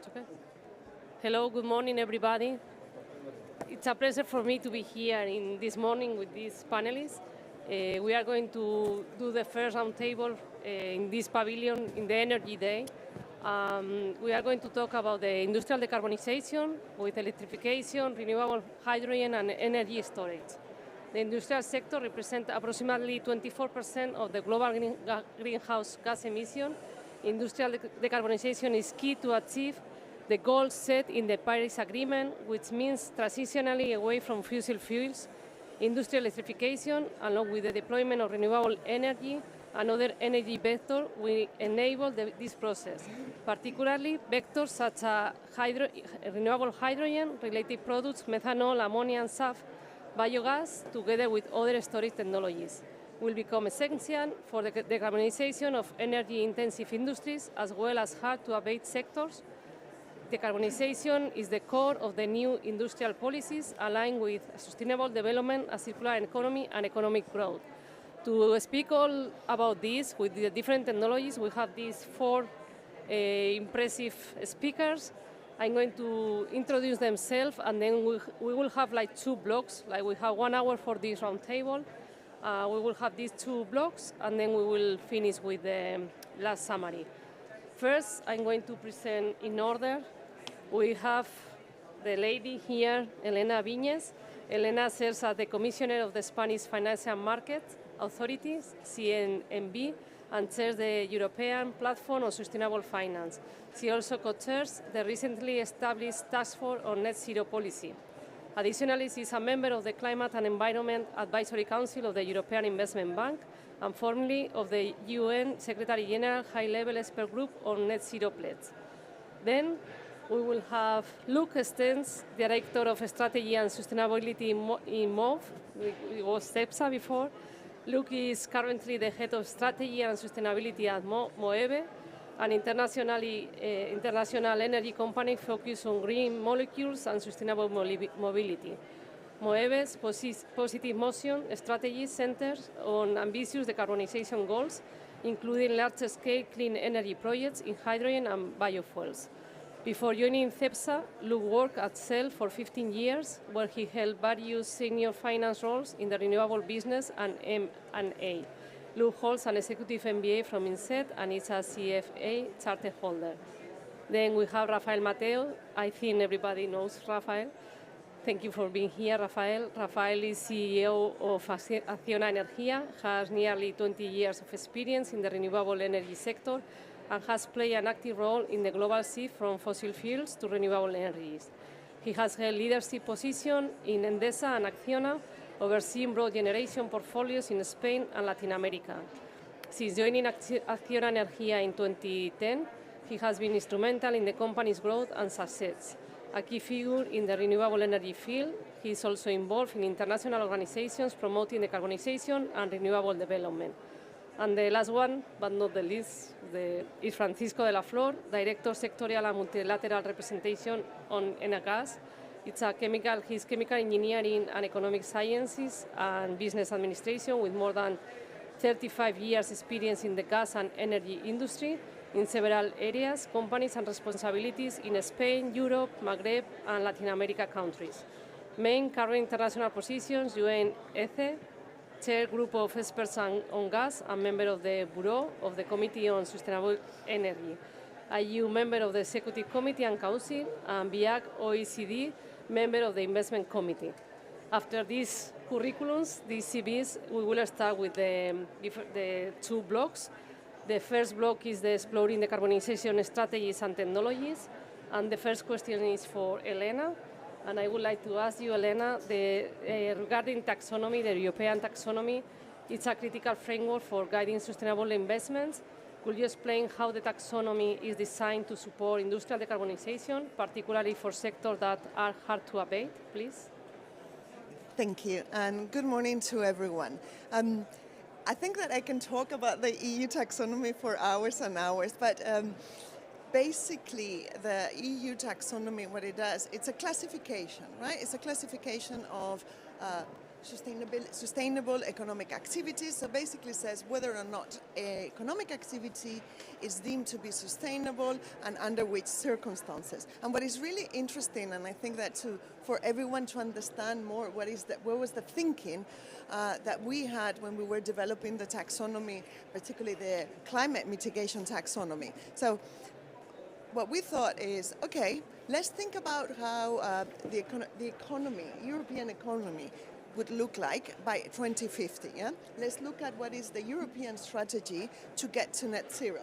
Okay. Hello, good morning, everybody. It's a pleasure for me to be here in this morning with these panelists. We are going to do the first roundtable in this pavilion in the Energy Day. We are going to talk about the industrial decarbonization with electrification, renewable hydrogen, and energy storage. The industrial sector represents approximately 24% of the global greenhouse gas emission. Industrial decarbonization is key to achieve the goals set in the Paris Agreement, which means transitionally away from fossil fuels. Industrial electrification, along with the deployment of renewable energy and other energy vectors, will enable this process, particularly vectors such as renewable hydrogen, related products, methanol, ammonia, and SAF, biogas, together with other storage technologies, will become essential for the decarbonization of energy-intensive industries as well as hard-to-abate sectors. Decarbonization is the core of the new industrial policies aligned with sustainable development, a circular economy, and economic growth. To speak all about this with the different technologies, we have these four impressive speakers. I'm going to introduce themselves, and then we will have like two blocks. Like we have 1 hour for this roundtable. We will have these two blocks, and then we will finish with the last summary. First, I'm going to present in order. We have the lady here, Elena Viñes. Elena serves as the Commissioner of the Spanish Financial Market Authority, CNMV, and chairs the European Platform on Sustainable Finance. She also co-chairs the recently established Task Force on Net Zero Policy. Additionally, she is a member of the Climate and Environment Advisory Council of the European Investment Bank and formerly of the UN Secretary General High-Level Expert Group on Net Zero Pledge. Then we will have Luc Stens, Director of Strategy and Sustainability in MOVE. It was CEPSA before. Luc is currently the Head of Strategy and Sustainability at MOEVE, an international energy company focused on green molecules and sustainable mobility. MOEVE's positive motion strategy centers on ambitious decarbonization goals, including large-scale clean energy projects in hydrogen and biofuels. Before joining CEPSA, Luc worked at Shell for 15 years, where he held various senior finance roles in the renewable business and M&A. Luc holds an executive MBA from INSEAD and is a CFA charter holder. Then we have Rafael Mateo. I think everybody knows Rafael. Thank you for being here, Rafael. Rafael is CEO of Acciona Energía, has nearly 20 years of experience in the renewable energy sector, and has played an active role in the global shift from fossil fuels to renewable energies. He has held leadership positions in Endesa and Acciona, overseeing broad generation portfolios in Spain and Latin America. Since joining Acciona Energía in 2010, he has been instrumental in the company's growth and success. A key figure in the renewable energy field, he is also involved in international organizations promoting decarbonization and renewable development. And the last one, but not the least, is Francisco de la Flor, Director Sectorial and Multilateral Representation on Enagas. He's chemical engineering and economic sciences and business administration with more than 35 years experience in the gas and energy industry in several areas, companies and responsibilities in Spain, Europe, Maghreb, and Latin America countries. Main current international positions, UN ECE, Chair Group of Experts on Gas, and member of the Bureau of the Committee on Sustainable Energy. IU member of the Executive Committee and Council, and BIAC OECD member of the Investment Committee. After these curriculums, these CVs, we will start with the two blocks. The first block is the exploring decarbonization strategies and technologies, and the first question is for Elena. And I would like to ask you, Elena, regarding taxonomy, the European taxonomy, it's a critical framework for guiding sustainable investments. Could you explain how the taxonomy is designed to support industrial decarbonization, particularly for sectors that are hard to abate, please? Thank you, and good morning to everyone. I think that I can talk about the EU taxonomy for hours and hours, but basically, the EU taxonomy, what it does, it's a classification, right? It's a classification of sustainable economic activities. So basically says whether or not economic activity is deemed to be sustainable and under which circumstances. And what is really interesting, and I think that for everyone to understand more what was the thinking that we had when we were developing the taxonomy, particularly the climate mitigation taxonomy. So what we thought is, okay, let's think about how the economy, European economy, would look like by 2050. Yeah? Let's look at what is the European strategy to get to net zero.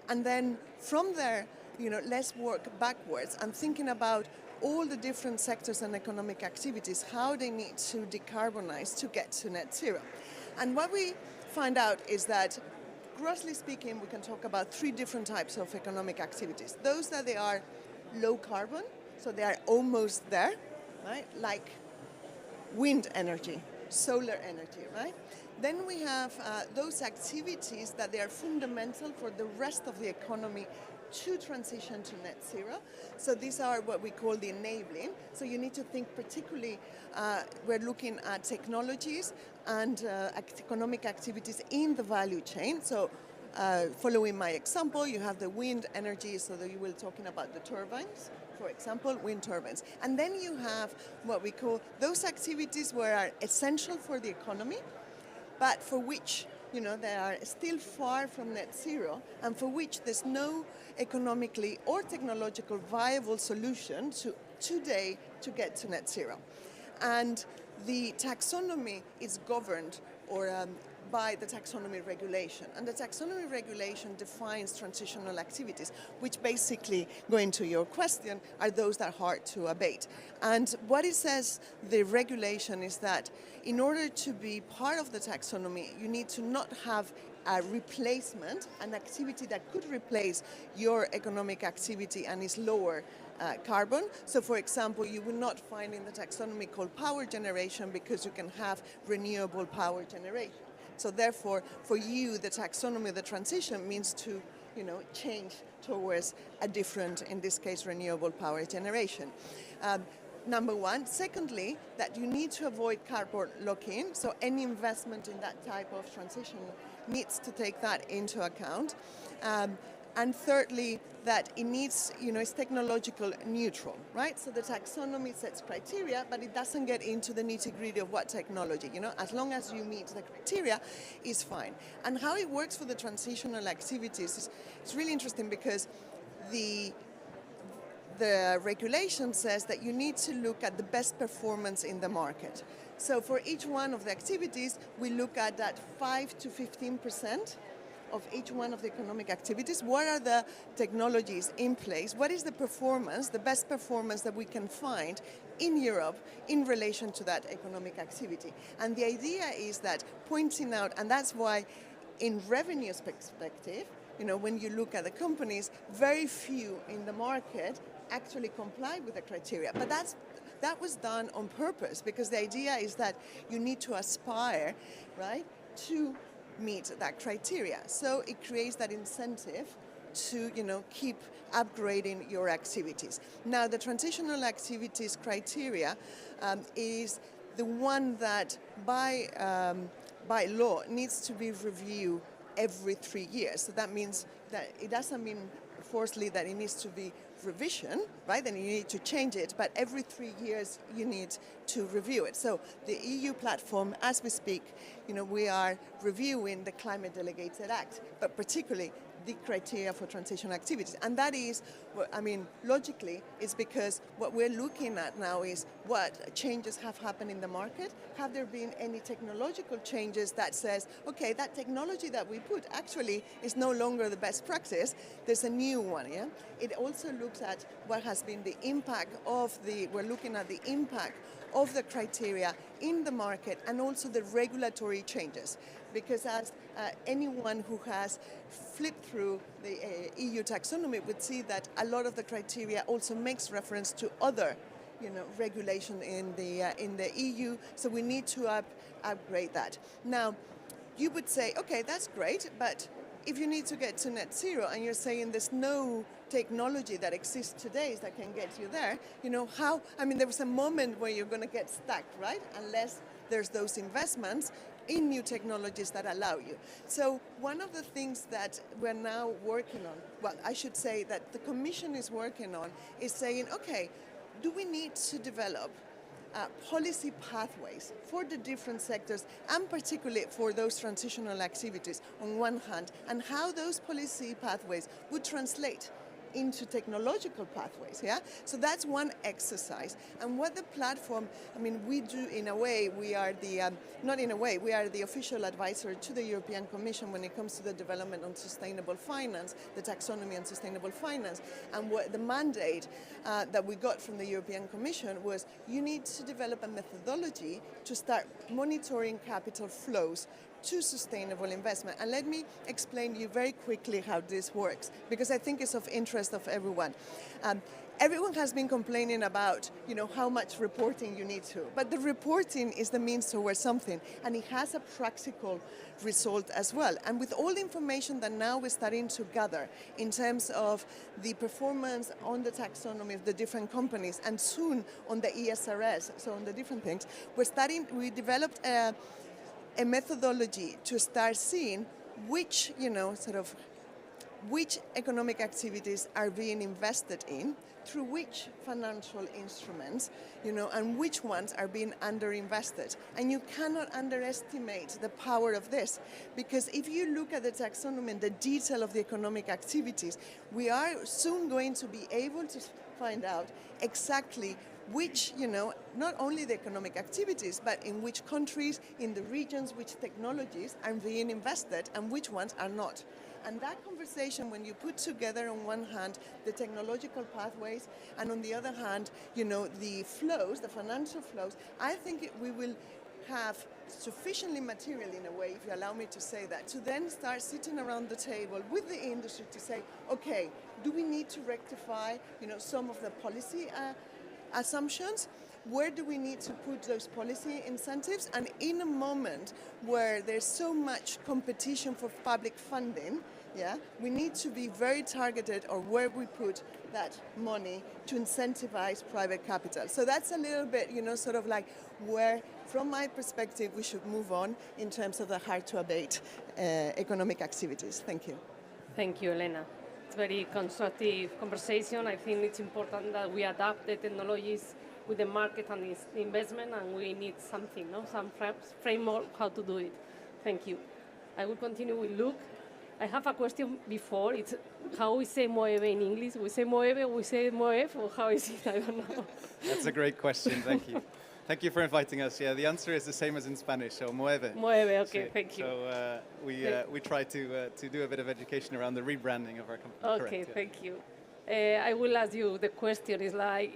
And then from there, let's work backwards and thinking about all the different sectors and economic activities, how they need to decarbonize to get to net zero. And what we find out is that, grossly speaking, we can talk about three different types of economic activities. Those that they are low carbon, so they are almost there, right? Like wind energy, solar energy, right? Then we have those activities that they are fundamental for the rest of the economy to transition to net zero. So these are what we call the enabling. So you need to think particularly, we're looking at technologies and economic activities in the value chain. So following my example, you have the wind energy, so that you were talking about the turbines, for example, wind turbines. And then you have what we call those activities where are essential for the economy, but for which they are still far from net zero, and for which there's no economically or technological viable solution today to get to net zero. And the taxonomy is governed by the taxonomy regulation. And the taxonomy regulation defines transitional activities, which basically, going to your question, are those that are hard to abate. And what it says, the regulation, is that in order to be part of the taxonomy, you need to not have a replacement, an activity that could replace your economic activity and is lower carbon. So for example, you will not find in the taxonomy called power generation, because you can have renewable power generation. So therefore, for you, the taxonomy, the transition means to, change towards a different, in this case, renewable power generation. Number one. Secondly, that you need to avoid carbon lock-in. So any investment in that type of transition needs to take that into account. And thirdly, that it needs, it's technological neutral, right? So the taxonomy sets criteria, but it doesn't get into the nitty-gritty of what technology, as long as you meet the criteria, is fine. And how it works for the transitional activities it's really interesting, because the regulation says that you need to look at the best performance in the market. So for each one of the activities, we look at that 5 to 15% of each one of the economic activities. What are the technologies in place? What is the performance, the best performance that we can find in Europe in relation to that economic activity? And the idea is that pointing out, and that's why in revenues perspective, when you look at the companies, very few in the market actually comply with the criteria. But that was done on purpose, because the idea is that you need to aspire, right, to meet that criteria. So it creates that incentive to, keep upgrading your activities. Now, the transitional activities criteria is the one that by law needs to be reviewed every 3 years. So that means that it doesn't mean forcefully that it needs to be revision, right? Then you need to change it, but every 3 years you need to review it. So the EU platform, as we speak, we are reviewing the Climate Delegated Act, but particularly the criteria for transition activities. And that is, logically, is because what we're looking at now is what changes have happened in the market. Have there been any technological changes that says, okay, that technology that we put actually is no longer the best practice, there's a new one, yeah? It also looks at what has been the impact we're looking at the impact of the criteria in the market, and also the regulatory changes. Because as anyone who has flipped through the EU taxonomy would see that a lot of the criteria also makes reference to other regulation in the EU, so we need to upgrade that. Now, you would say, okay, that's great, but if you need to get to net zero and you're saying there's no technology that exists today that can get you there, there was a moment where you're going to get stuck, right? Unless there's those investments in new technologies that allow you. So one of the things that we're now working on, well, I should say that the Commission is working on, is saying, okay, do we need to develop policy pathways for the different sectors, and particularly for those transitional activities on one hand, and how those policy pathways would translate into technological pathways, yeah? So that's one exercise. And what the platform, we do in a way, we are the official advisor to the European Commission when it comes to the development on sustainable finance, the taxonomy on sustainable finance. And what the mandate that we got from the European Commission was, you need to develop a methodology to start monitoring capital flows to sustainable investment. And let me explain to you very quickly how this works, because I think it's of interest of everyone. Everyone has been complaining about, how much reporting you need to, but the reporting is the means towards something, and it has a practical result as well. And with all the information that now we're starting to gather in terms of the performance on the taxonomy of the different companies, and soon on the ESRS, so on the different things, we developed a methodology to start seeing which, which economic activities are being invested in, through which financial instruments, and which ones are being underinvested. And you cannot underestimate the power of this, because if you look at the taxonomy and the detail of the economic activities, we are soon going to be able to find out exactly which, not only the economic activities, but in which countries, in the regions, which technologies are being invested and which ones are not. And that conversation, when you put together on one hand the technological pathways, and on the other hand, the flows, the financial flows, I think we will have sufficiently material, in a way, if you allow me to say that, to then start sitting around the table with the industry to say, okay, do we need to rectify, some of the policy assumptions? Where do we need to put those policy incentives? And in a moment where there's so much competition for public funding, we need to be very targeted on where we put that money to incentivize private capital. So that's a little bit, sort of like where, from my perspective, we should move on in terms of the hard-to-abate economic activities. Thank you. Thank you, Elena. It's a very constructive conversation. I think it's important that we adapt the technologies with the market and its investment, and we need something, some framework how to do it. Thank you. I will continue with Luke. I have a question before. It's how we say mueve in English. We say mueve, we say mueve, or how is it? I don't know. That's a great question. Thank you. Thank you for inviting us. Yeah, the answer is the same as in Spanish, so mueve. Mueve, okay, thank you. So we try to do a bit of education around the rebranding of our company. Okay, correct, thank you. I will ask you the question. It's like,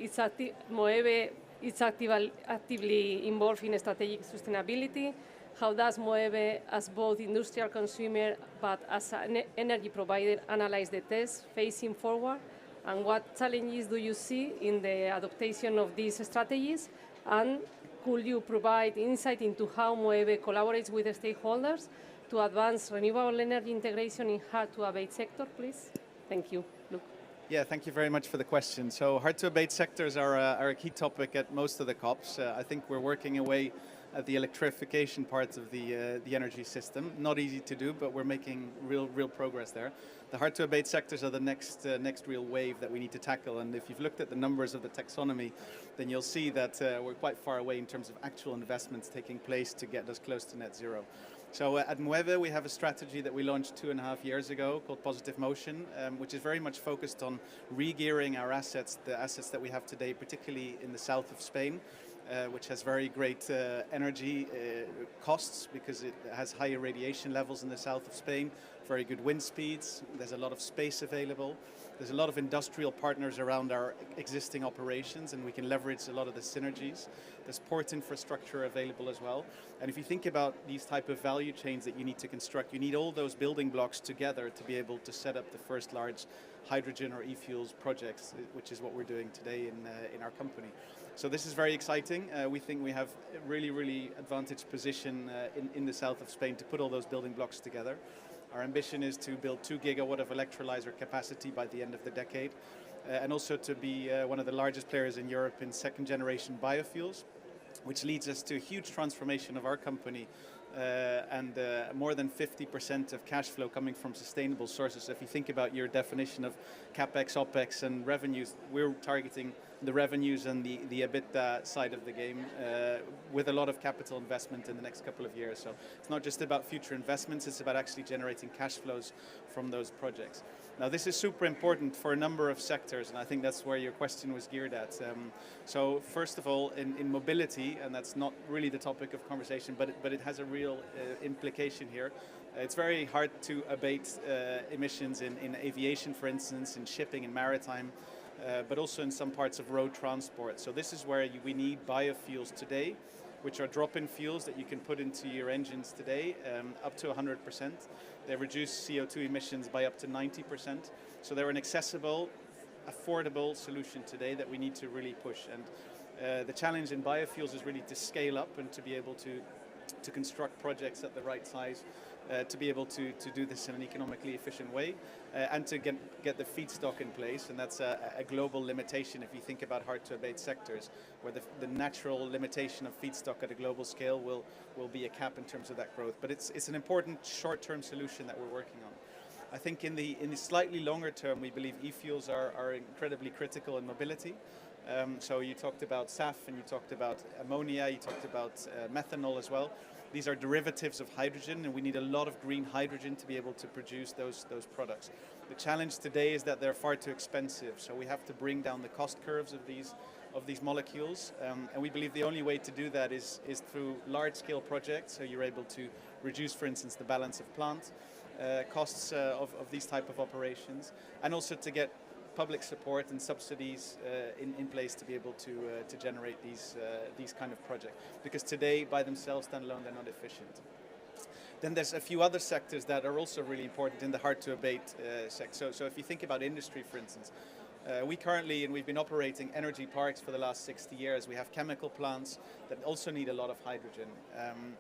Moeve is actively involved in strategic sustainability. How does Moeve, as both industrial consumer but as an energy provider, analyze the tests facing forward? And what challenges do you see in the adaptation of these strategies? And could you provide insight into how Moeve collaborates with the stakeholders to advance renewable energy integration in hard-to-abate sector, please? Thank you. Luke. Yeah, thank you very much for the question. So hard-to-abate sectors are a key topic at most of the COPs. I think we're working away at the electrification parts of the energy system. Not easy to do, but we're making real progress there. The hard-to-abate sectors are the next real wave that we need to tackle. And if you've looked at the numbers of the taxonomy, then you'll see that we're quite far away in terms of actual investments taking place to get us close to net zero. So at Moeve, we have a strategy that we launched 2.5 years ago called Positive Motion, which is very much focused on re-gearing our assets, the assets that we have today, particularly in the south of Spain, which has very great energy costs because it has higher radiation levels in the south of Spain, very good wind speeds, there's a lot of space available. There's a lot of industrial partners around our existing operations, and we can leverage a lot of the synergies. There's port infrastructure available as well. And if you think about these type of value chains that you need to construct, you need all those building blocks together to be able to set up the first large hydrogen or e-fuels projects, which is what we're doing today in our company. So this is very exciting. We think we have a really advantaged position in the south of Spain to put all those building blocks together. Our ambition is to build 2 gigawatt of electrolyzer capacity by the end of the decade, and also to be one of the largest players in Europe in second generation biofuels, which leads us to a huge transformation of our company and more than 50% of cash flow coming from sustainable sources. If you think about your definition of capex, opex and revenues, we're targeting the revenues and the EBITDA side of the game with a lot of capital investment in the next couple of years. So it's not just about future investments, it's about actually generating cash flows from those projects. Now this is super important for a number of sectors, and I think that's where your question was geared at. So first of all, in mobility, and that's not really the topic of conversation, but it has a real implication here. It's very hard to abate emissions in aviation, for instance, in shipping and maritime, but also in some parts of road transport. So this is where we need biofuels today, which are drop-in fuels that you can put into your engines today, up to 100%. They reduce CO2 emissions by up to 90%. So they're an accessible, affordable solution today that we need to really push. And the challenge in biofuels is really to scale up and to be able to construct projects at the right size, to be able to do this in an economically efficient way, and to get the feedstock in place. And that's a global limitation if you think about hard to abate sectors, where the natural limitation of feedstock at a global scale will be a cap in terms of that growth. But it's an important short-term solution that we're working on. I think in the slightly longer term, we believe e-fuels are incredibly critical in mobility. So you talked about SAF and you talked about ammonia, you talked about methanol as well. These are derivatives of hydrogen, and we need a lot of green hydrogen to be able to produce those products. The challenge today is that they're far too expensive, so we have to bring down the cost curves of these molecules, and we believe the only way to do that is through large-scale projects, so you're able to reduce, for instance, the balance of plant costs of these type of operations, and also to get public support and subsidies in place to be able to generate these kind of projects. Because today, by themselves, standalone, they're not efficient. Then there's a few other sectors that are also really important in the hard-to-abate sector. So if you think about industry, for instance, we currently, and we've been operating energy parks for the last 60 years, we have chemical plants that also need a lot of hydrogen.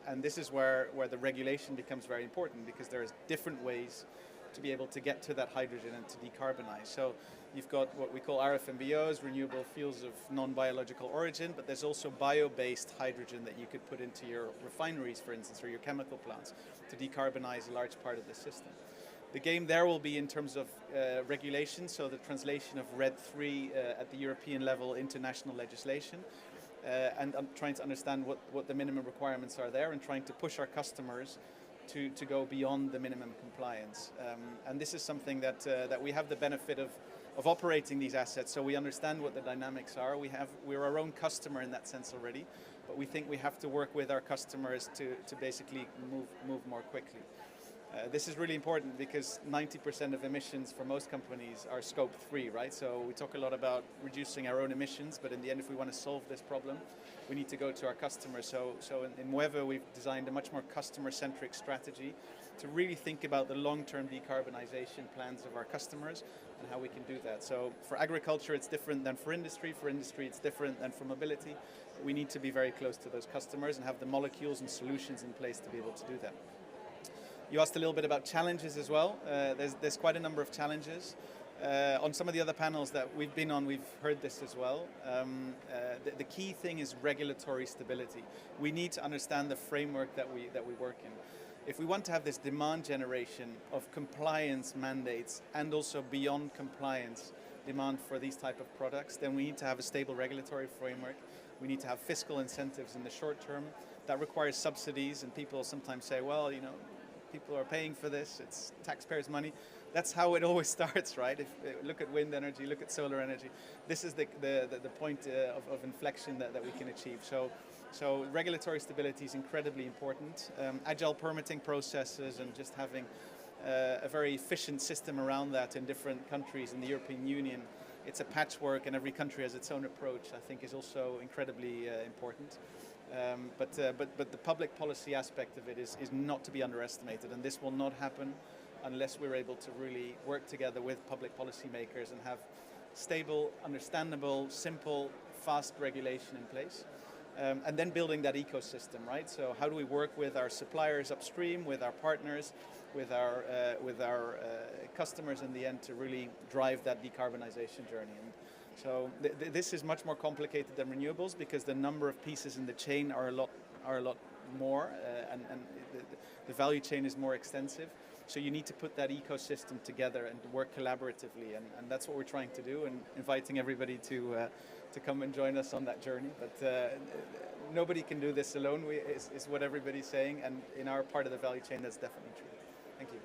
And this is where the regulation becomes very important, because there's different ways to be able to get to that hydrogen and to decarbonize. So you've got what we call RFNBOs, renewable fuels of non-biological origin, but there's also bio-based hydrogen that you could put into your refineries, for instance, or your chemical plants to decarbonize a large part of the system. The game there will be in terms of regulation, so the translation of RED III at the European level into national legislation, and trying to understand what the minimum requirements are there, and trying to push our customers to go beyond the minimum compliance. And this is something that we have the benefit of operating these assets, so we understand what the dynamics are. We're our own customer in that sense already, but we think we have to work with our customers to basically move more quickly. This is really important because 90% of emissions for most companies are scope 3, right? So we talk a lot about reducing our own emissions, but in the end, if we want to solve this problem, we need to go to our customers. So in Mueve, we've designed a much more customer-centric strategy to really think about the long-term decarbonization plans of our customers and how we can do that. So for agriculture, it's different than for industry. For industry, it's different than for mobility. We need to be very close to those customers and have the molecules and solutions in place to be able to do that. You asked a little bit about challenges as well. There's quite a number of challenges. On some of the other panels that we've been on, we've heard this as well. The key thing is regulatory stability. We need to understand the framework that we work in. If we want to have this demand generation of compliance mandates and also beyond compliance demand for these type of products, then we need to have a stable regulatory framework. We need to have fiscal incentives in the short term. That requires subsidies, and people sometimes say, well, you know, people are paying for this, it's taxpayers' money. That's how it always starts, right? If look at wind energy, look at solar energy. This is the point of inflection that we can achieve. So regulatory stability is incredibly important. Agile permitting processes and just having a very efficient system around that in different countries in the European Union. It's a patchwork, and every country has its own approach, I think, is also incredibly important. But the public policy aspect of it is not to be underestimated, and this will not happen unless we're able to really work together with public policy makers and have stable, understandable, simple, fast regulation in place. and then building that ecosystem, right? So how do we work with our suppliers upstream, with our partners, with our customers in the end to really drive that decarbonization journey? And so this is much more complicated than renewables because the number of pieces in the chain are a lot more, and the value chain is more extensive. So you need to put that ecosystem together and work collaboratively, and that's what we're trying to do, and inviting everybody to come and join us on that journey. But nobody can do this alone, is what everybody's saying, and in our part of the value chain, that's definitely true. Thank you.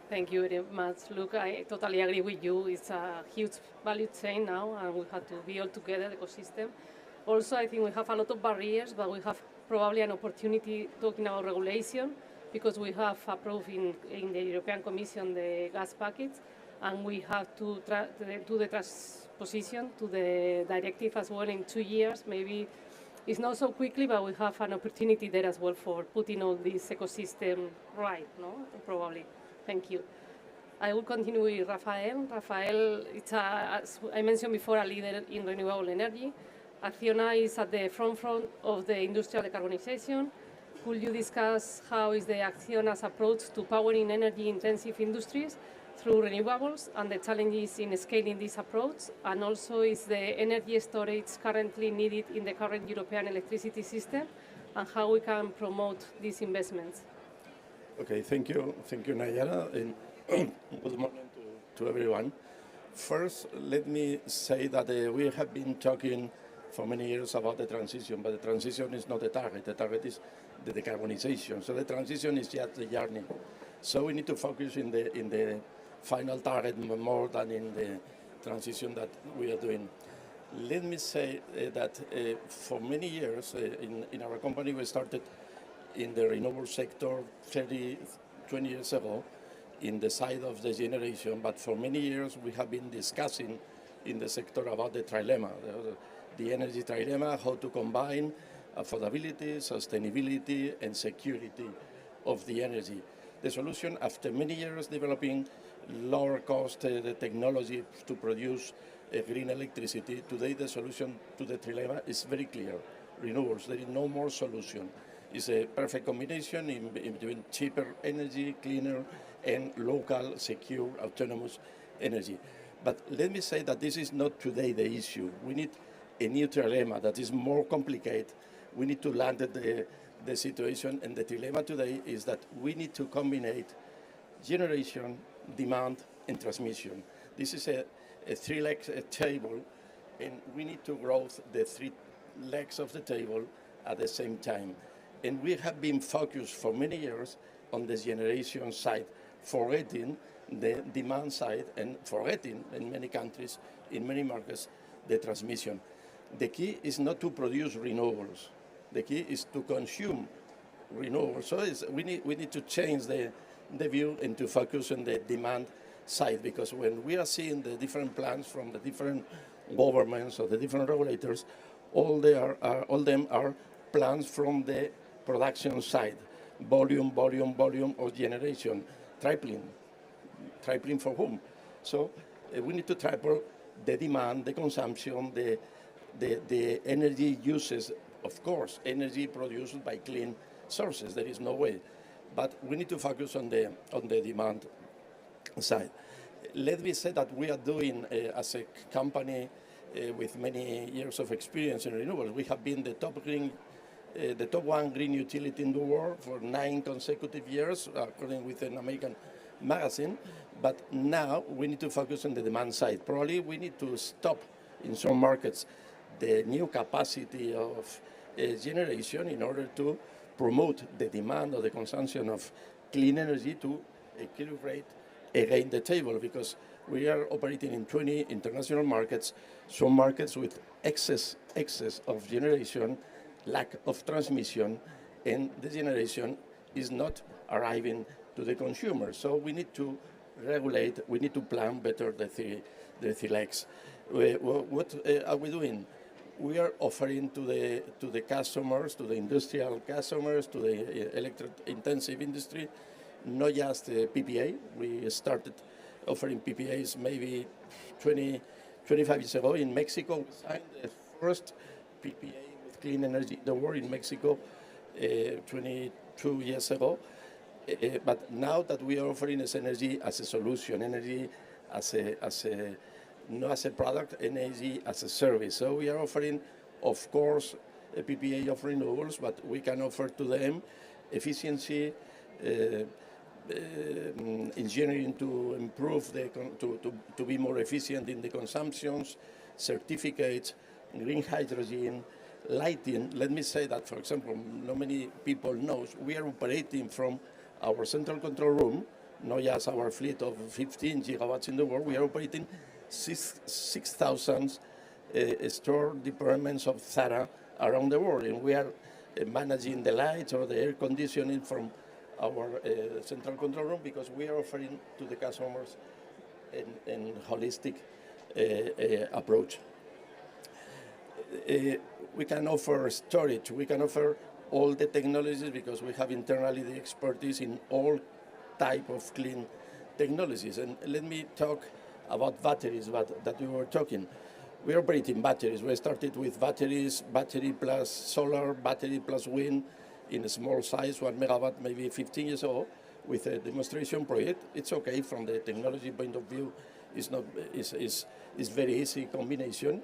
Thank you very much. Look, I totally agree with you. It's a huge value chain now, and we have to be all together, the ecosystem. Also, I think we have a lot of barriers, but we have probably an opportunity talking about regulation, because we have approved in the European Commission the gas package, and we have to do the transposition to the directive as well in 2 years. Maybe it's not so quickly, but we have an opportunity there as well for putting all this ecosystem right, no? Probably. Thank you. I will continue with Rafael. Rafael, it's as I mentioned before, a leader in renewable energy. Acciona is at the front of the industrial decarbonization. Could you discuss how is the Acciona's approach to powering energy-intensive industries through renewables and the challenges in scaling this approach? And also, is the energy storage currently needed in the current European electricity system, and how we can promote these investments? Okay, thank you, Nayara, and good morning to everyone. First, let me say that we have been talking for many years about the transition, but the transition is not the target. The target is the decarbonization. So the transition is just the journey. So we need to focus in the final target more than in the transition that we are doing. Let me say that for many years in our company, we started in the renewable sector 20 years ago in the side of the generation, but for many years we have been discussing in the sector about the trilemma, the energy trilemma, how to combine affordability, sustainability, and security of the energy. The solution, after many years developing lower cost technology to produce green electricity, today the solution to the trilemma is very clear. Renewables, there is no more solution. It's a perfect combination in between cheaper energy, cleaner, and local, secure, autonomous energy. But let me say that this is not today the issue. We need a new trilemma that is more complicated. We need to land the situation, and the trilemma today is that we need to combine generation, demand, and transmission. This is a three-leg table, and we need to grow the 3 legs of the table at the same time. And we have been focused for many years on the generation side, forgetting the demand side and forgetting in many countries, in many markets, the transmission. The key is not to produce renewables. The key is to consume renewables. So we need to change the view and to focus on the demand side, because when we are seeing the different plans from the different governments or the different regulators, all them are plans from the production side, volume of generation, tripling for whom? So we need to triple the demand, the consumption, the energy uses. Of course, energy produced by clean sources, there is no way. But we need to focus on the demand side. Let me say that we are doing, as a company with many years of experience in renewables, we have been the top one green utility in the world for 9 consecutive years, according with an American magazine. But now we need to focus on the demand side. Probably we need to stop in some markets the new capacity of generation in order to promote the demand or the consumption of clean energy to equilibrate again the table, because we are operating in 20 international markets, some markets with excess of generation, lack of transmission, and the generation is not arriving to the consumer. So we need to regulate, we need to plan better the three legs. What are we doing? We are offering to the customers, to the industrial customers, to the electric-intensive industry, not just PPA. We started offering PPAs maybe 25 years ago in Mexico. We signed the first PPA with clean energy in the world in Mexico 22 years ago. But now that we are offering is energy as a solution, energy not as a product, energy as a service. So we are offering, of course, a PPA of renewables, but we can offer to them efficiency, engineering to improve to be more efficient in the consumptions, certificates, green hydrogen, lighting. Let me say that, for example, not many people know we are operating from our central control room, not just our fleet of 15 gigawatts in the world. We are operating 6,000 store departments of Zara around the world, and we are managing the lights or the air conditioning from our central control room because we are offering to the customers a holistic approach. We can offer storage, we can offer all the technologies because we have internally the expertise in all type of clean technologies. And let me talk about batteries that we were talking. We are operating batteries. We started with batteries, battery plus solar, battery plus wind in a small size, 1 megawatt, maybe 15 years ago, with a demonstration project. It's okay from the technology point of view. It's very easy combination.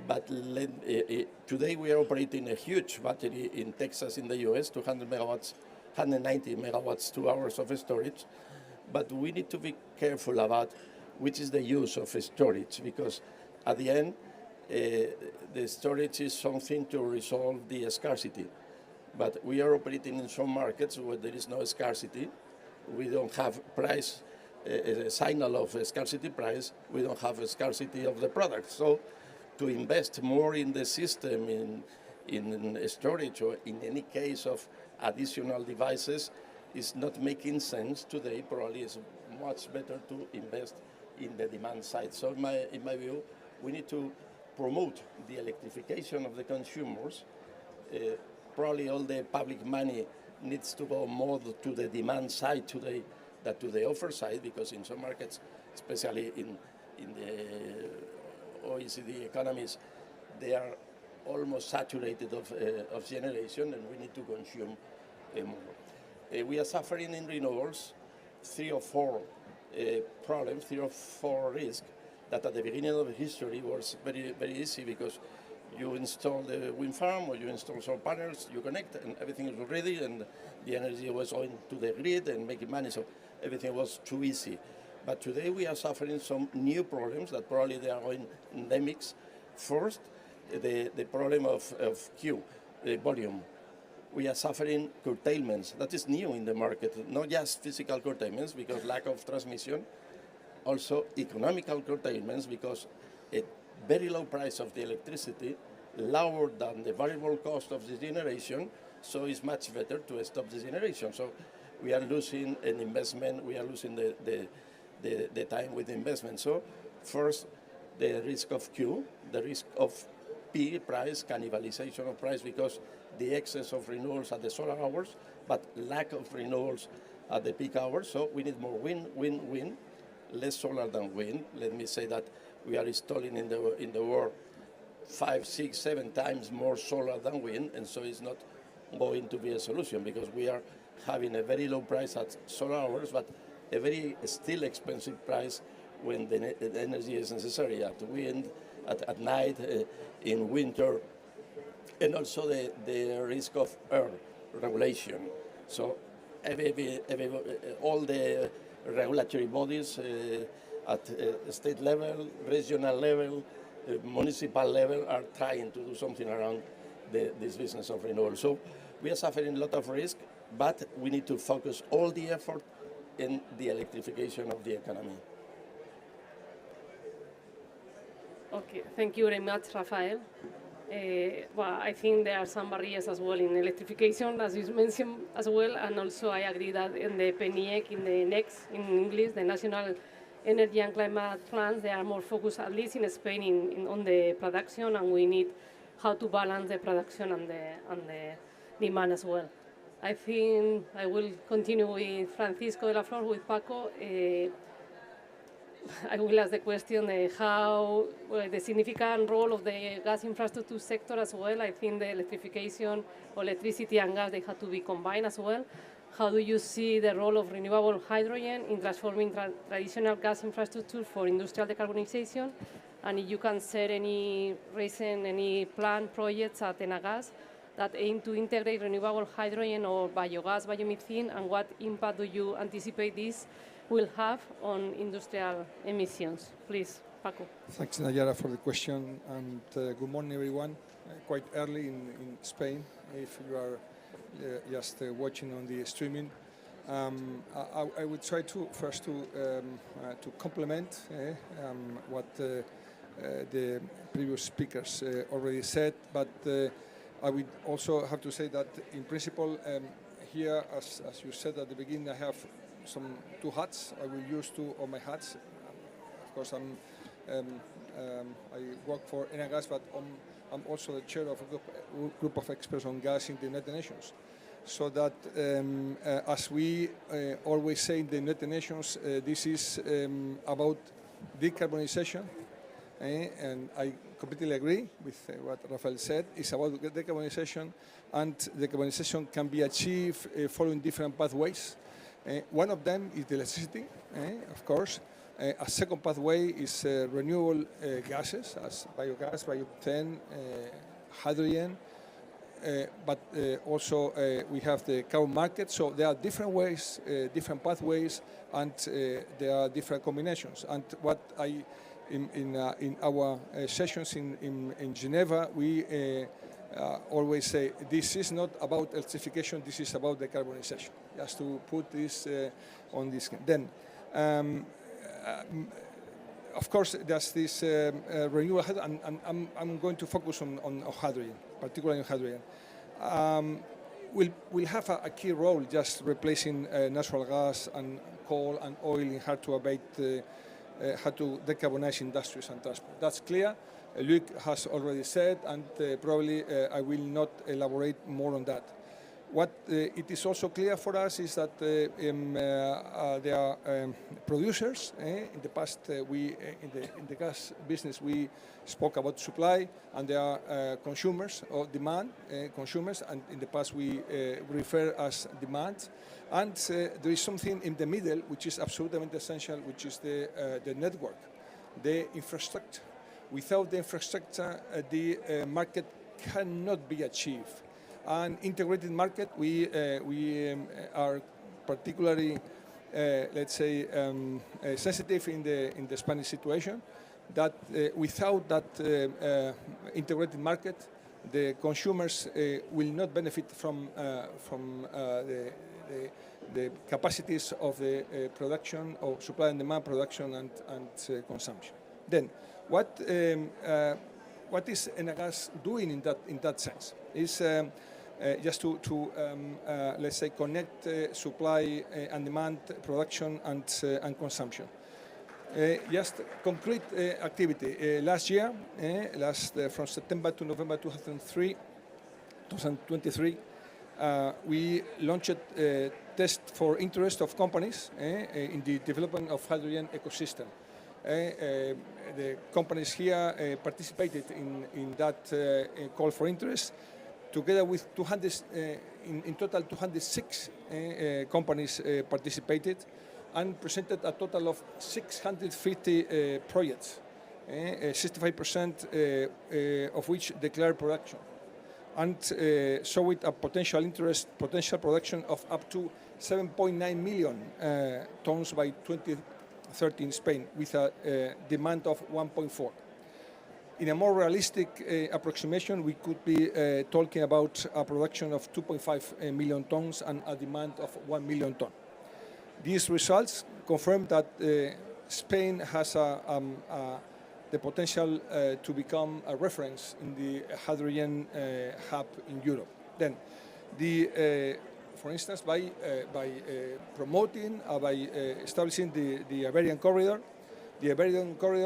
But today we are operating a huge battery in Texas, in the US, 200 megawatts, 190 megawatts, 2 hours of storage. But we need to be careful about which is the use of storage, because at the end, the storage is something to resolve the scarcity. But we are operating in some markets where there is no scarcity. We don't have price, a signal of a scarcity price. We don't have a scarcity of the product. So to invest more in the system, in storage, or in any case of additional devices is not making sense today. Probably it's much better to invest in the demand side. So in my view, we need to promote the electrification of the consumers. Probably all the public money needs to go more to the demand side today than to the offer side, because in some markets, especially in the OECD economies, they are almost saturated of generation, and we need to consume more. We are suffering in renewables 3 or 4 problems, 3 or 4 risks that at the beginning of history was very, very easy, because you install the wind farm or you install solar panels, you connect, and everything is ready, and the energy was going to the grid and making money, so everything was too easy. But today we are suffering some new problems that probably they are going endemics. First, the problem of Q, the volume. We are suffering curtailments. That is new in the market, not just physical curtailments because lack of transmission, also economical curtailments because a very low price of the electricity, lower than the variable cost of the generation, so it's much better to stop the generation. So we are losing an investment, we are losing the time with the investment. So first, the risk of Q, the risk of P, price, cannibalization of price, because the excess of renewables at the solar hours, but lack of renewables at the peak hours. So we need more wind, less solar than wind. Let me say that we are installing in the world 5, 6, 7 times more solar than wind, and so it's not going to be a solution because we are having a very low price at solar hours, but a very still expensive price when the energy is necessary at wind, at night, in winter, and also the risk of air regulation. So all the regulatory bodies at state level, regional level, municipal level are trying to do something around this business of renewable. So we are suffering a lot of risk, but we need to focus all the effort in the electrification of the economy. Okay, thank you very much, Rafael. Well, I think there are some barriers as well in electrification, as you mentioned as well, and also I agree that in the PNIEC, in the NEX, in English, the National Energy and Climate Plans, they are more focused, at least in Spain, on the production, and we need how to balance the production and the demand as well. I think I will continue with Francisco de la Flor, with Paco. I will ask the question how the significant role of the gas infrastructure sector as well. I think the electrification, electricity and gas, they have to be combined as well. How do you see the role of renewable hydrogen in transforming traditional gas infrastructure for industrial decarbonization? And if you can share any planned projects at Enagas that aim to integrate renewable hydrogen or biogas, biomethane, and what impact do you anticipate this will have on industrial emissions? Please, Paco. Thanks, Nayara, for the question, and good morning, everyone. Quite early in Spain, if you are just watching on the streaming. I would try to first to complement what the previous speakers already said, but I would also have to say that in principle here, as you said at the beginning, I have two hats. I will use two of my hats. Of course, I work for Enagas, but I'm also the chair of a group of experts on gas in the United Nations. So that, as we always say in the United Nations, this is about decarbonization, and I completely agree with what Rafael said. It's about decarbonization, and decarbonization can be achieved following different pathways. One of them is the electricity, of course. A second pathway is renewable gases, as biogas, biomethane, hydrogen, but also we have the carbon market. So there are different ways, different pathways, and there are different combinations. And what in our sessions in Geneva, we always say this is not about electrification, this is about decarbonization. Just to put this on this. Then, of course, there's this renewable hydrogen, and I'm going to focus on hydrogen, particularly on hydrogen. We'll have a key role just replacing natural gas and coal and oil in how to abate, how to decarbonize industries and transport. That's clear. Luc has already said, and probably I will not elaborate more on that. What it is also clear for us is that there are producers. In the past, we in the gas business we spoke about supply, and there are consumers or demand consumers, and in the past we refer as demand. And there is something in the middle which is absolutely essential, which is the network, the infrastructure. Without the infrastructure, the market cannot be achieved. An integrated market, we are particularly, let's say, sensitive in the Spanish situation. That without that integrated market, the consumers will not benefit from the capacities of the production, or supply and demand, production and consumption. Then, what is Enagas doing in that sense? Is just to let's say connect supply and demand, production and consumption. Just concrete activity. Last year, from September to November 2023, we launched a test for interest of companies in the development of hydrogen ecosystem. The companies here participated in that call for interest, together with 200, in total 206 companies participated, and presented a total of 650 projects, 65% of which declared production, and showed a potential production of up to 7.9 million tons by 2030 in Spain, with a demand of 1.4. In a more realistic approximation, we could be talking about a production of 2.5 million tons and a demand of 1 million tons. These results confirm that Spain has the potential to become a reference in the hydrogen hub in Europe. Then, for instance, by promoting, by establishing the Iberian Corridor,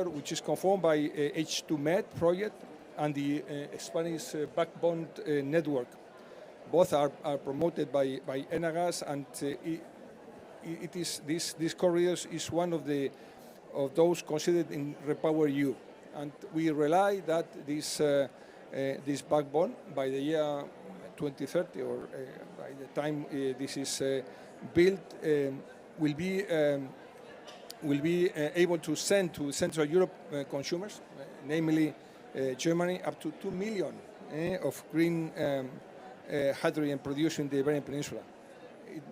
which is conformed by H2Med project and the Spanish backbone network. Both are promoted by Enagas, and this corridor is one of the of those considered in Repower EU. And we rely that this backbone, by the year 2030, or by the time this is built, will be able to send to Central Europe consumers, namely Germany, up to 2 million of green hydrogen produced in the Iberian Peninsula.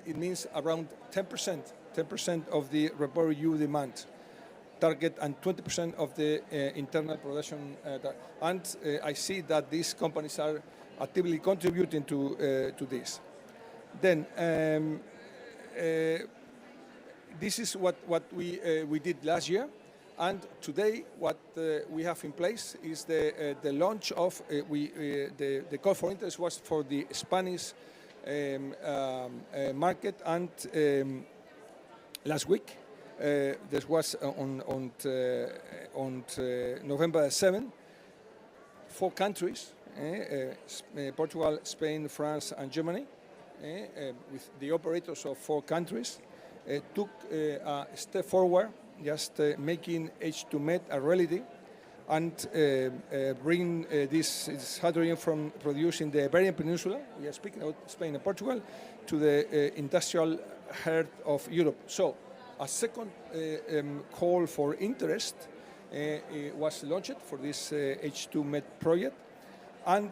It means around 10% of the Repower EU demand target and 20% of the internal production. And I see that these companies are actively contributing to this. Then this is what we did last year, and today what we have in place is the launch of the call for interest was for the Spanish market, and last week this was on November 7. 4 countries, Portugal, Spain, France, and Germany, with the operators of 4 countries, took a step forward, just making H2 Med a reality, and bring this hydrogen from produced in the Iberian Peninsula, we are speaking about Spain and Portugal, to the industrial heart of Europe. So a second call for interest was launched for this H2 Med project. And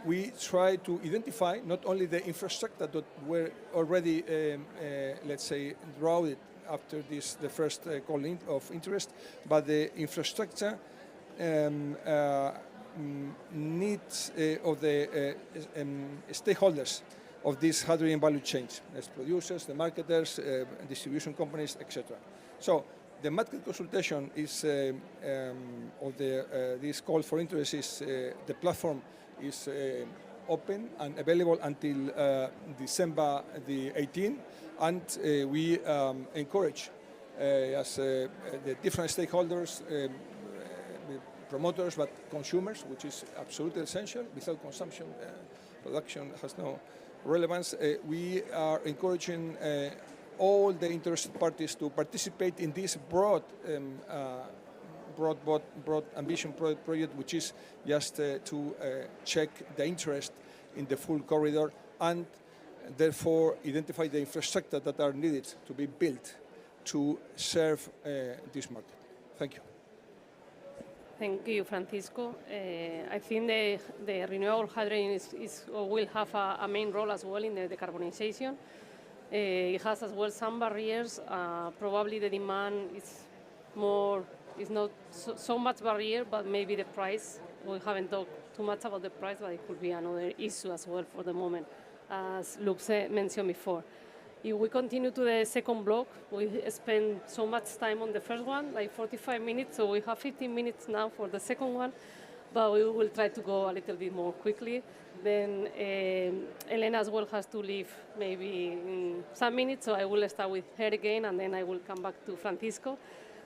we try to identify not only the infrastructure that were already, let's say, routed after the first call of interest, but the infrastructure needs of the stakeholders of this hydrogen value chain, as producers, the marketers, distribution companies, etc. So the market consultation is of this call for interest is the platform is open and available until December the 18th, and we encourage as the different stakeholders, promoters, but consumers, which is absolutely essential. Without consumption, production has no relevance. We are encouraging all the interested parties to participate in this broad ambition project, which is just to check the interest in the full corridor and therefore identify the infrastructure that are needed to be built to serve this market. Thank you. Thank you, Francisco. I think the renewable hydrogen is or will have a main role as well in the decarbonization. It has as well some barriers. Probably the demand is not so much barrier, but maybe the price. We haven't talked too much about the price, but it could be another issue as well for the moment, as Luke mentioned before. If we continue to the second block, we spent so much time on the first one, like 45 minutes, so we have 15 minutes now for the second one, but we will try to go a little bit more quickly. Then Elena as well has to leave maybe in some minutes, so I will start with her again, and then I will come back to Francisco.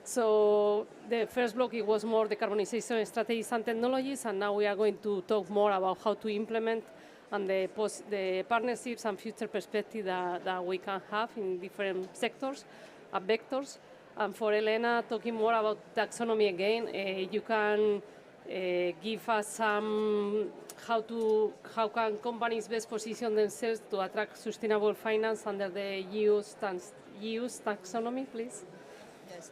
So the first block, it was more decarbonization strategies and technologies, and now we are going to talk more about how to implement and the partnerships and future perspective that we can have in different sectors and vectors. And for Elena, talking more about taxonomy again, you can give us some how can companies best position themselves to attract sustainable finance under the EU's taxonomy, please? Yes,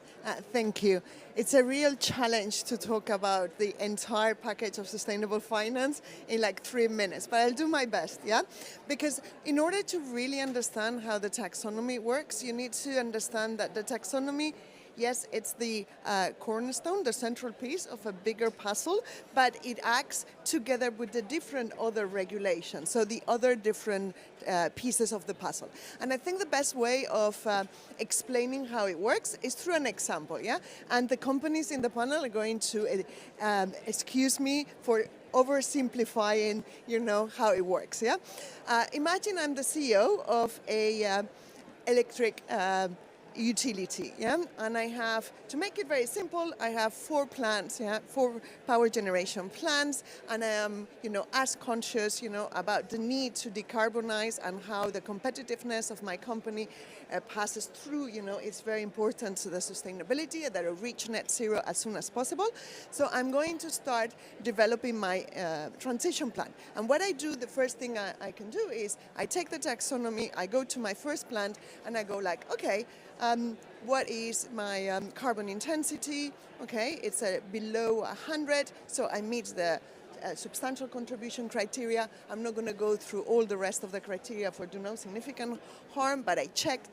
thank you. It's a real challenge to talk about the entire package of sustainable finance in like 3 minutes, but I'll do my best, yeah? Because in order to really understand how the taxonomy works, you need to understand that the taxonomy, yes, it's the cornerstone, the central piece of a bigger puzzle, but it acts together with the different other regulations, so the other different pieces of the puzzle. And I think the best way of explaining how it works is through an example, yeah? And the companies in the panel are going to excuse me for oversimplifying, how it works, yeah? Imagine I'm the CEO of a electric utility, yeah? And I have, to make it very simple, I have 4 plants, yeah, 4 power generation plants, and I am, as conscious, about the need to decarbonize and how the competitiveness of my company passes through, it's very important to the sustainability that I reach net zero as soon as possible. So I'm going to start developing my transition plan. And what I do, the first thing I can do is I take the taxonomy, I go to my first plant, and I go like, okay, what is my carbon intensity? Okay, it's below 100, so I meet the substantial contribution criteria. I'm not going to go through all the rest of the criteria for do no significant harm, but I check.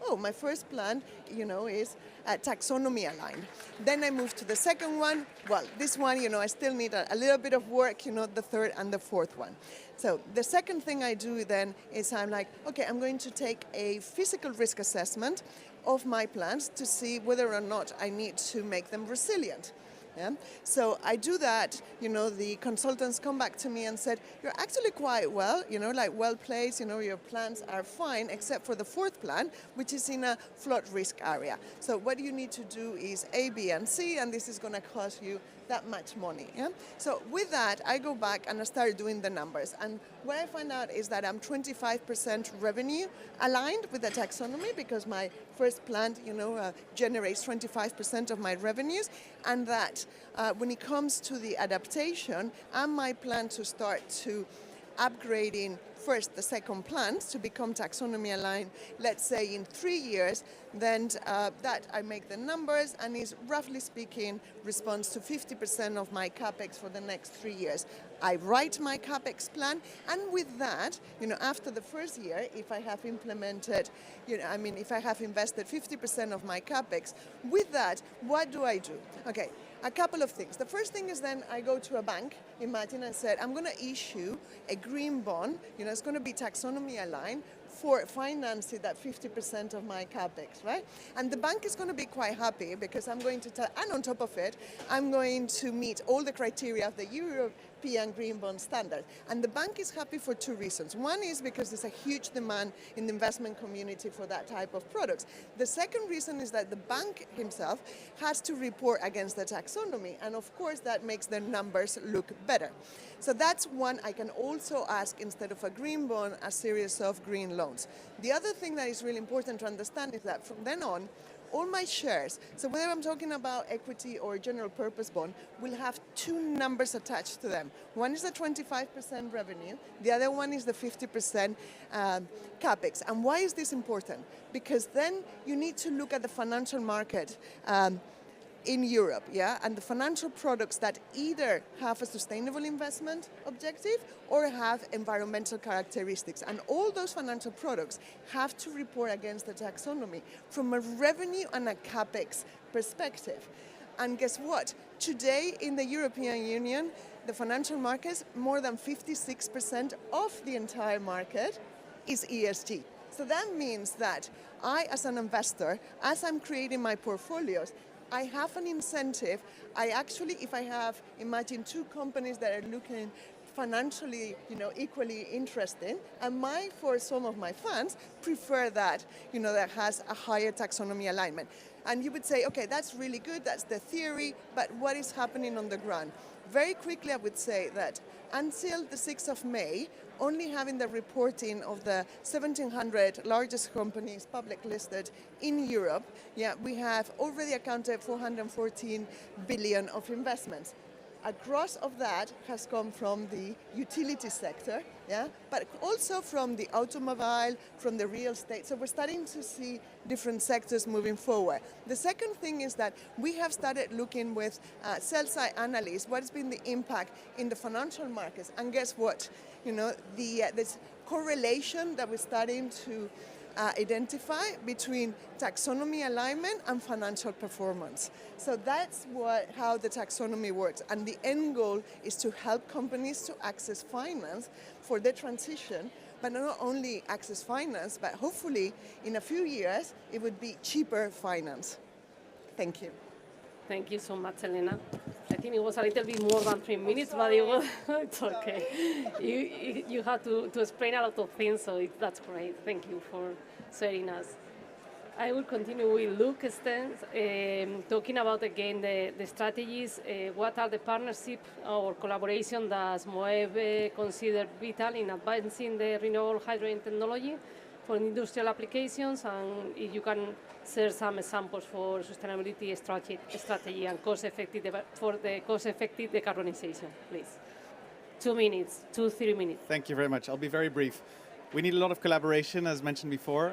Oh, my first plant, is taxonomy aligned. Then I move to the second one. Well, this one, I still need a little bit of work, the third and the fourth one. So the second thing I do then is I'm like, okay, I'm going to take a physical risk assessment of my plants to see whether or not I need to make them resilient. Yeah? So I do that, the consultants come back to me and said, you're actually quite well, well placed, your plants are fine, except for the fourth plant, which is in a flood risk area. So what you need to do is A, B, and C, and this is going to cost you that much money. Yeah? So with that, I go back and I start doing the numbers. And what I find out is that I'm 25% revenue aligned with the taxonomy because my first plant, generates 25% of my revenues. And that when it comes to the adaptation and my plan to start to upgrading first the second plant to become taxonomy aligned, let's say in 3 years, then that I make the numbers and is roughly speaking responds to 50% of my capex for the next 3 years. I write my capex plan, and with that, after the first year, if I have implemented, if I have invested 50% of my capex, with that, what do I do? Okay. A couple of things. The first thing is then I go to a bank, imagine, and said, I'm going to issue a green bond, it's going to be taxonomy aligned for financing that 50% of my capex, right? And the bank is going to be quite happy because I'm going to and on top of it, I'm going to meet all the criteria of the European Green Bond Standard. And the bank is happy for 2 reasons. One is because there's a huge demand in the investment community for that type of products. The second reason is that the bank himself has to report against the taxonomy, and of course that makes their numbers look better. So that's one. I can also ask, instead of a green bond, a series of green loans. The other thing that is really important to understand is that from then on, all my shares, so whether I'm talking about equity or general purpose bond, will have 2 numbers attached to them. One is the 25% revenue, the other one is the 50% capex. And why is this important? Because then you need to look at the financial market in Europe, and the financial products that either have a sustainable investment objective or have environmental characteristics. And all those financial products have to report against the taxonomy from a revenue and a capex perspective. And guess what? Today in the European Union, the financial markets, more than 56% of the entire market is ESG. So that means that I, as an investor, as I'm creating my portfolios, I have an incentive. I actually, if I have, imagine 2 companies that are looking financially, equally interesting, and for some of my funds, prefer that, that has a higher taxonomy alignment. And you would say, okay, that's really good, that's the theory, but what is happening on the ground? Very quickly, I would say that until the 6th of May, only having the reporting of the 1,700 largest companies public listed in Europe, we have already accounted for 414 billion of investments. A gross of that has come from the utility sector, but also from the automobile, from the real estate. So we're starting to see different sectors moving forward. The second thing is that we have started looking with sell-side analysts what's been the impact in the financial markets. And guess what? This correlation that we're starting to identify between taxonomy alignment and financial performance. So that's how the taxonomy works. And the end goal is to help companies to access finance for the transition, but not only access finance, but hopefully in a few years, it would be cheaper finance. Thank you. Thank you so much, Elena. I think it was a little bit more than 3 minutes, but it's okay. You had to explain a lot of things, so that's great. Thank you for sharing us. I will continue with Luke's stance, talking about again the strategies. What are the partnership or collaboration that Moeve consider vital in advancing the renewable hydrogen technology for industrial applications, and if you can share some examples for sustainability strategy and cost-effective for the cost-effective decarbonization, please. 2 minutes, 3 minutes. Thank you very much. I'll be very brief. We need a lot of collaboration, as mentioned before.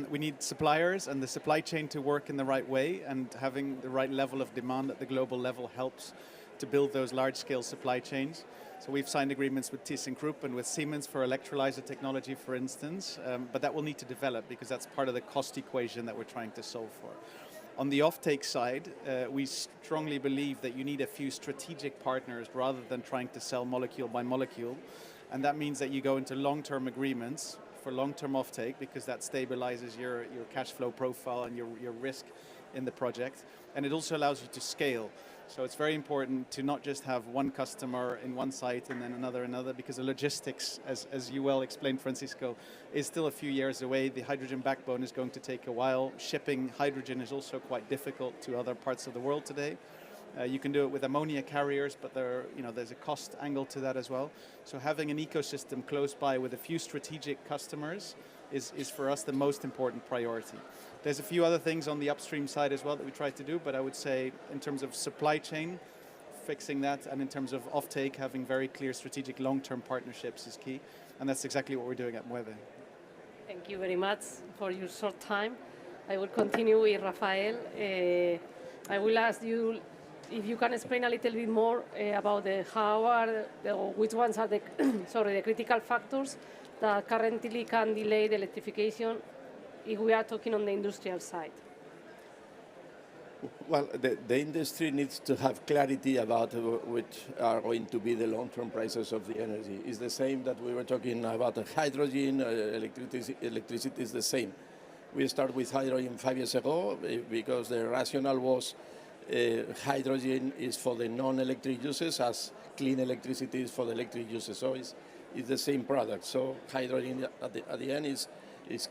We need suppliers and the supply chain to work in the right way, and having the right level of demand at the global level helps to build those large-scale supply chains. So we've signed agreements with ThyssenKrupp and with Siemens for electrolyzer technology, for instance, but that will need to develop because that's part of the cost equation that we're trying to solve for. On the offtake side, we strongly believe that you need a few strategic partners rather than trying to sell molecule by molecule. And that means that you go into long-term agreements for long-term offtake, because that stabilizes your cash flow profile and your risk in the project. And it also allows you to scale. So it's very important to not just have one customer in one site and then another, because the logistics, as you well explained, Francisco, is still a few years away. The hydrogen backbone is going to take a while. Shipping hydrogen is also quite difficult to other parts of the world today. You can do it with ammonia carriers, but there's a cost angle to that as well. So having an ecosystem close by with a few strategic customers is for us the most important priority. There's a few other things on the upstream side as well that we try to do, but I would say in terms of supply chain, fixing that, and in terms of offtake, having very clear strategic long-term partnerships is key. And that's exactly what we're doing at Moeve. Thank you very much for your short time. I will continue with Rafael. I will ask you if you can explain a little bit more about which ones are the the critical factors that currently can delay the electrification if we are talking on the industrial side. Well, the industry needs to have clarity about which are going to be the long-term prices of the energy. It's the same that we were talking about hydrogen, electricity is the same. We started with hydrogen 5 years ago because the rationale was hydrogen is for the non-electric uses as clean electricity is for the electric uses. So it's the same product. So hydrogen at the end is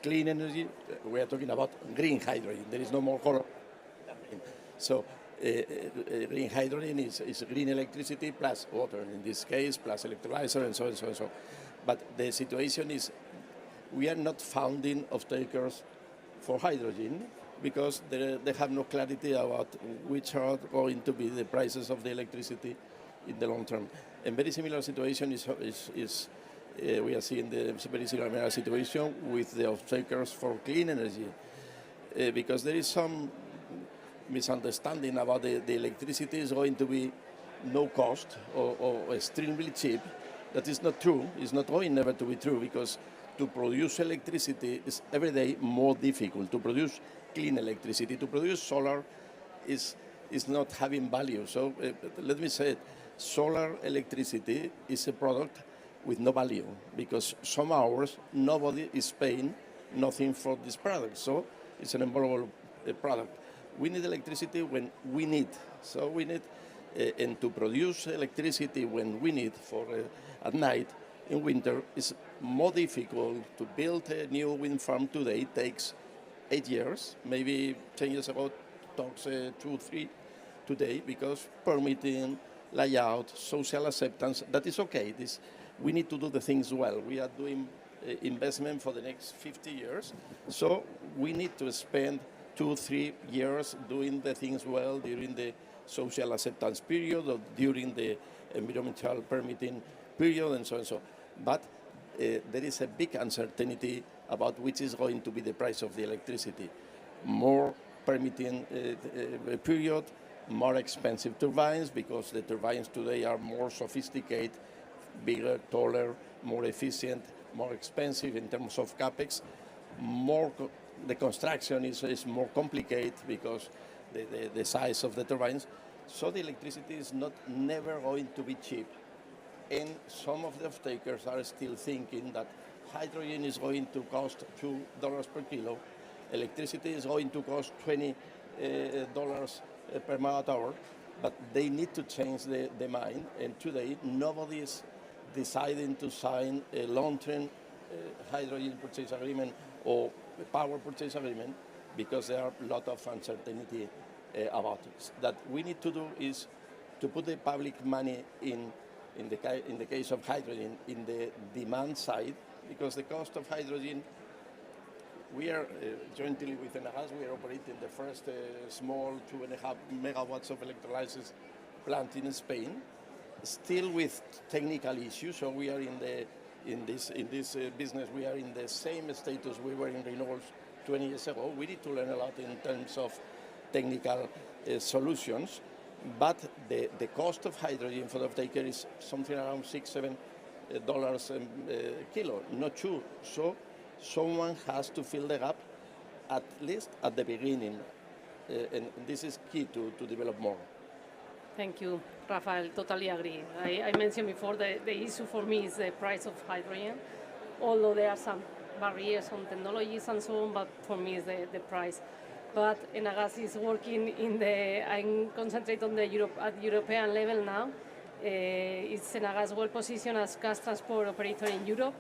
clean energy. We are talking about green hydrogen. There is no more color. So green hydrogen is green electricity plus water, in this case, plus electrolyzer and so on and so on and so. But the situation is we are not finding off-takers for hydrogen because they have no clarity about which are going to be the prices of the electricity in the long term. And very similar situation is we are seeing the very similar situation with the off-takers for clean energy because there is some misunderstanding about the electricity is going to be no cost or extremely cheap. That is not true. It's not going never to be true because to produce electricity is every day more difficult. To produce clean electricity, to produce solar is not having value. So let me say it, solar electricity is a product with no value because some hours nobody is paying nothing for this product. So it's an invaluable product. We need electricity when we need. So we need, and to produce electricity when we need for at night in winter is more difficult. To build a new wind farm today takes 8 years, maybe 10 years ago talks 2 or 3 today because permitting, layout, social acceptance, that is okay. We need to do the things well. We are doing investment for the next 50 years, so we need to spend 2 or 3 years doing the things well during the social acceptance period or during the environmental permitting period and so on and so. But there is a big uncertainty about which is going to be the price of the electricity. More permitting period, more expensive turbines because the turbines today are more sophisticated, bigger, taller, more efficient, more expensive in terms of capex. The construction is more complicated because the size of the turbines. So the electricity is never going to be cheap. And some of the off-takers are still thinking that hydrogen is going to cost $2 per kilo, electricity is going to cost $20 per megawatt hour, but they need to change the mind. And today, nobody is deciding to sign a long-term hydrogen purchase agreement or power purchase agreement because there are a lot of uncertainty about it. That we need to do is to put the public money in the case of hydrogen in the demand side, because the cost of hydrogen, we are jointly with Enagas, we are operating the first small 2.5 megawatts of electrolysis plant in Spain, still with technical issues. So we are in this business, we are in the same status we were in renewables 20 years ago. We need to learn a lot in terms of technical solutions, but the cost of hydrogen for the off-taker is something around $6-7 a kilo, not $2. So someone has to fill the gap, at least at the beginning, and this is key to develop more. Thank you, Rafael. Totally agree. I mentioned before the issue for me is the price of hydrogen, although there are some barriers on technologies and so on, but for me is the price. But Enagas is working I'm concentrating on at European level now. Is Enagas well positioned as gas transport operator in Europe?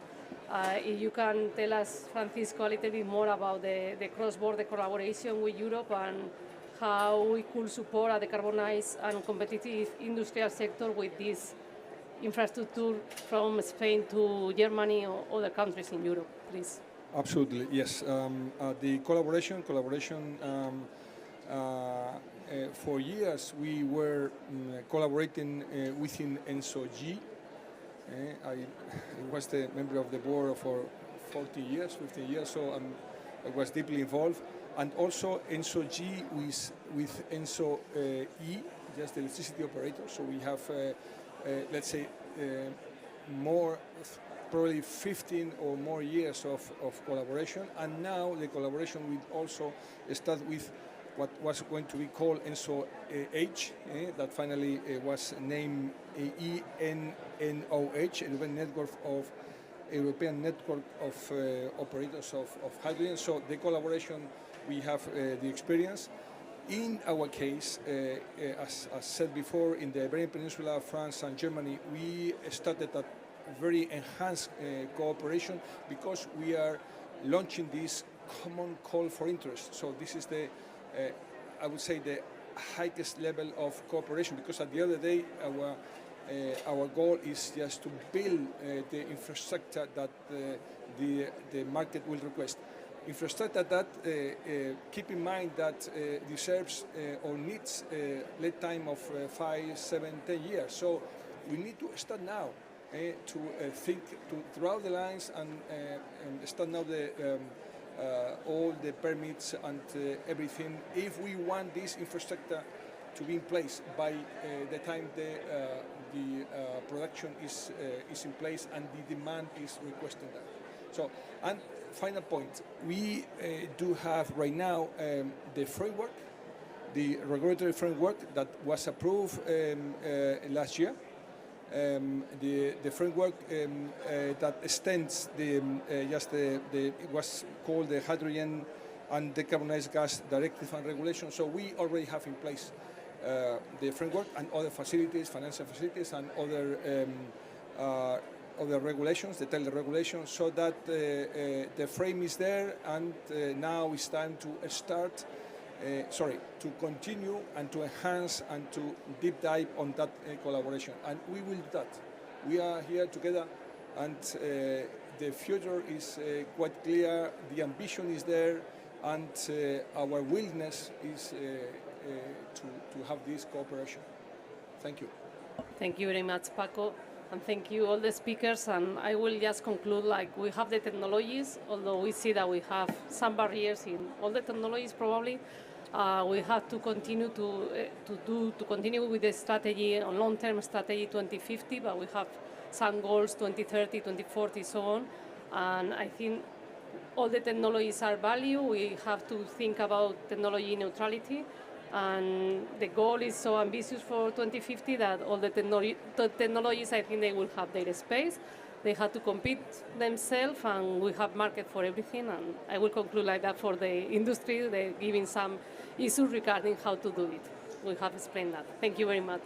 If you can tell us, Francisco, a little bit more about the cross-border collaboration with Europe and how we could support a decarbonized and competitive industrial sector with this infrastructure from Spain to Germany or other countries in Europe, please. Absolutely, yes. The collaboration. For years, we were collaborating within ENSO-G. I was the member of the board for 40 years, 50 years, so I was deeply involved. And also ENSO-G with ENSO-E, just the electricity operator. So we have, let's say, more, probably 15 or more years of collaboration. And now the collaboration will also start with what was going to be called ENSO-H, that finally was named ENNOH, European Network of Operators of Hydrogen. So the collaboration, we have the experience. In our case, as said before, in the Iberian Peninsula, France and Germany, we started a very enhanced cooperation because we are launching this common call for interest. So this is the, I would say, the highest level of cooperation, because at the end of the day, our goal is just to build the infrastructure that the market will request. Infrastructure that, keep in mind that deserves or needs lead time of 5, 7, 10 years. So we need to start now to think throughout the lines and start now all the permits and everything, if we want this infrastructure to be in place by the time the production is in place and the demand is requesting that. So, and final point, we do have right now the framework, the regulatory framework that was approved last year. The framework that extends it was called the Hydrogen and Decarbonized Gas Directive and Regulation. So we already have in place the framework and other facilities, financial facilities, and other regulations, detailed regulations, so that the frame is there, and now it's time to start. To continue and to enhance and to deep dive on that collaboration. And we will do that. We are here together, and the future is quite clear, the ambition is there, and our willingness is to have this cooperation. Thank you. Thank you very much, Paco. And thank you all the speakers. And I will just conclude, like, we have the technologies, although we see that we have some barriers in all the technologies probably. We have to continue to continue with the strategy, on long-term strategy 2050, but we have some goals 2030, 2040, so on. And I think all the technologies are value. We have to think about technology neutrality, and the goal is so ambitious for 2050 that all the technologies, I think they will have their space. They have to compete themselves, and we have market for everything. And I will conclude like that for the industry. They're giving some issues regarding how to do it. We have explained that. Thank you very much.